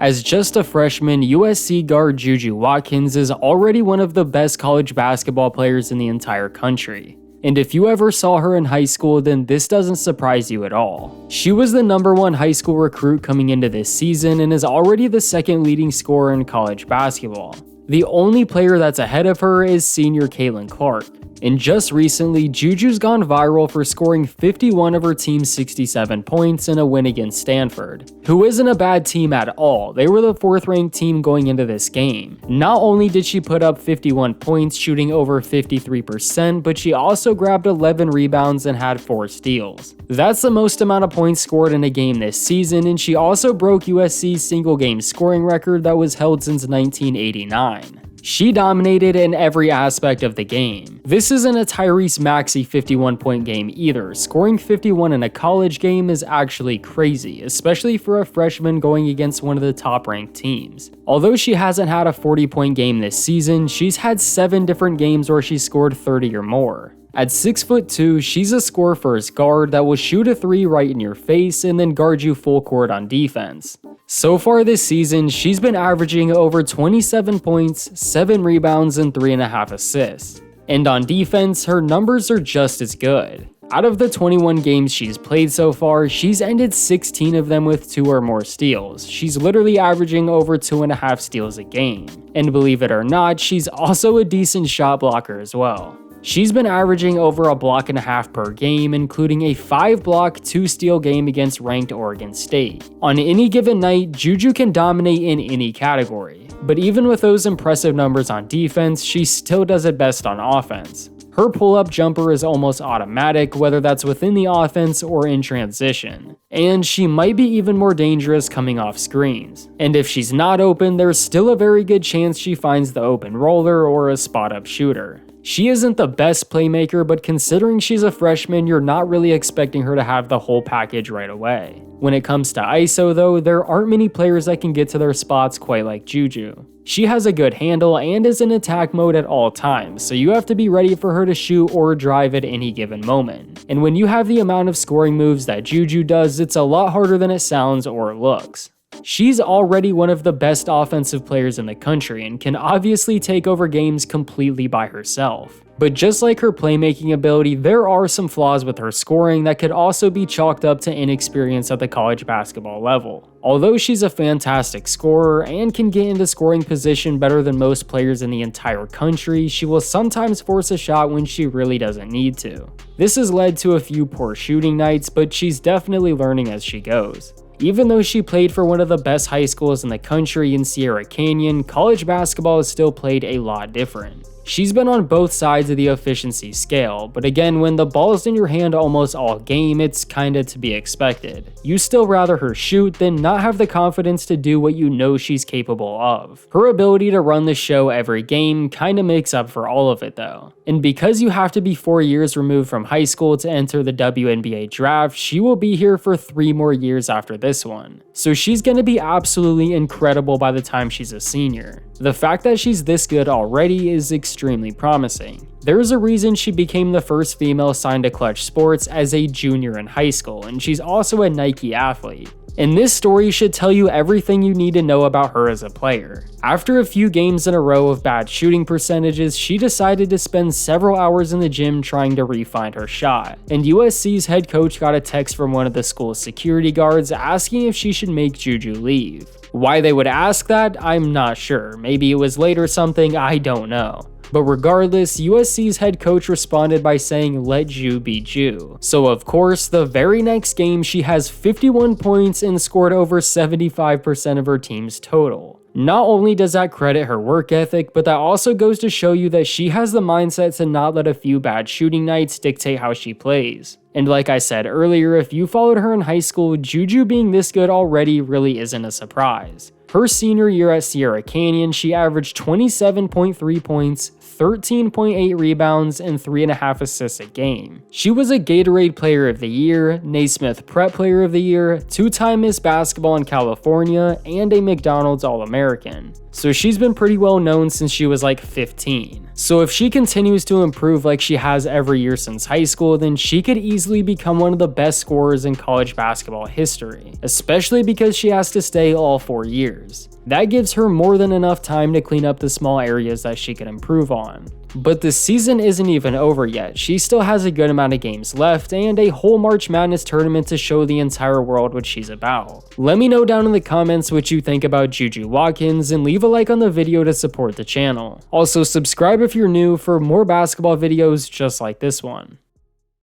As just a freshman, USC guard JuJu Watkins is already one of the best college basketball players in the entire country. And if you ever saw her in high school, then this doesn't surprise you at all. She was the #1 high school recruit coming into this season and is already the second leading scorer in college basketball. The only player that's ahead of her is senior Caitlin Clark. And just recently, JuJu's gone viral for scoring 51 of her team's 67 points in a win against Stanford, who isn't a bad team at all. They were the 4th ranked team going into this game. Not only did she put up 51 points, shooting over 53%, but she also grabbed 11 rebounds and had 4 steals. That's the most amount of points scored in a game this season, and she also broke USC's single game scoring record that was held since 1989. She dominated in every aspect of the game. This isn't a Tyrese Maxey 51-point game either. Scoring 51 in a college game is actually crazy, especially for a freshman going against one of the top-ranked teams. Although she hasn't had a 40-point game this season, she's had 7 different games where she scored 30 or more. At 6'2", she's a score-first guard that will shoot a 3 right in your face and then guard you full court on defense. So far this season, she's been averaging over 27 points, 7 rebounds, and 3.5 assists. And on defense, her numbers are just as good. Out of the 21 games she's played so far, she's ended 16 of them with 2 or more steals. She's literally averaging over 2.5 steals a game. And believe it or not, she's also a decent shot blocker as well. She's been averaging over a block and a half per game, including a 5-block, 2-steal game against ranked Oregon State. On any given night, JuJu can dominate in any category. But even with those impressive numbers on defense, she still does it best on offense. Her pull-up jumper is almost automatic, whether that's within the offense or in transition. And she might be even more dangerous coming off screens. And if she's not open, there's still a very good chance she finds the open roller or a spot-up shooter. She isn't the best playmaker, but considering she's a freshman, you're not really expecting her to have the whole package right away. When it comes to ISO though, there aren't many players that can get to their spots quite like JuJu. She has a good handle and is in attack mode at all times, so you have to be ready for her to shoot or drive at any given moment. And when you have the amount of scoring moves that JuJu does, it's a lot harder than it sounds or looks. She's already one of the best offensive players in the country and can obviously take over games completely by herself. But just like her playmaking ability, there are some flaws with her scoring that could also be chalked up to inexperience at the college basketball level. Although she's a fantastic scorer and can get into scoring position better than most players in the entire country, she will sometimes force a shot when she really doesn't need to. This has led to a few poor shooting nights, but she's definitely learning as she goes. Even though she played for one of the best high schools in the country in Sierra Canyon, college basketball is still played a lot different. She's been on both sides of the efficiency scale, but again, when the ball's in your hand almost all game, it's kinda to be expected. You still rather her shoot than not have the confidence to do what you know she's capable of. Her ability to run the show every game kinda makes up for all of it though. And because you have to be 4 years removed from high school to enter the WNBA draft, she will be here for 3 more years after this one. So she's gonna be absolutely incredible by the time she's a senior. The fact that she's this good already is extremely promising. There's a reason she became the first female signed to Clutch Sports as a junior in high school, and she's also a Nike athlete. And this story should tell you everything you need to know about her as a player. After a few games in a row of bad shooting percentages, she decided to spend several hours in the gym trying to refine her shot. And USC's head coach got a text from one of the school's security guards asking if she should make JuJu leave. Why they would ask that, I'm not sure. Maybe it was late or something, I don't know. But regardless, USC's head coach responded by saying, "Let Ju be Ju." So of course, the very next game she has 51 points and scored over 75% of her team's total. Not only does that credit her work ethic, but that also goes to show you that she has the mindset to not let a few bad shooting nights dictate how she plays. And like I said earlier, if you followed her in high school, JuJu being this good already really isn't a surprise. Her senior year at Sierra Canyon, she averaged 27.3 points, 13.8 rebounds, and 3.5 assists a game. She was a Gatorade Player of the Year, Naismith Prep Player of the Year, 2-time Miss Basketball in California, and a McDonald's All-American. So she's been pretty well known since she was like 15. So if she continues to improve like she has every year since high school, then she could easily become one of the best scorers in college basketball history, especially because she has to stay all 4 years. years. That gives her more than enough time to clean up the small areas that she can improve on. But the season isn't even over yet. She still has a good amount of games left and a whole March Madness tournament to show the entire world what she's about. Let me know down in the comments what you think about JuJu Watkins and leave a like on the video to support the channel. Also subscribe if you're new for more basketball videos just like this one.